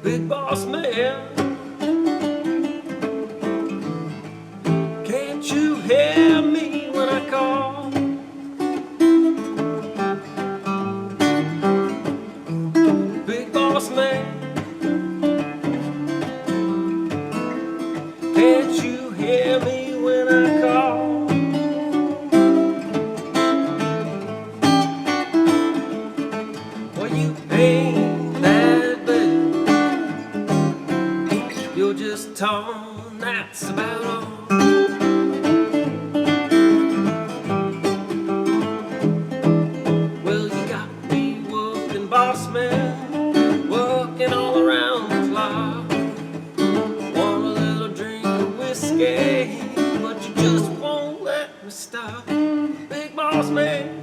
Big boss man, can't you hear me when I call? Big boss man, can't you hear me when I call? Well, you ain't that bad, you're just torn, that's about all. Well, you got me working, boss man, working all around the clock. Want a little drink of whiskey, but you just won't let me stop. Big boss man,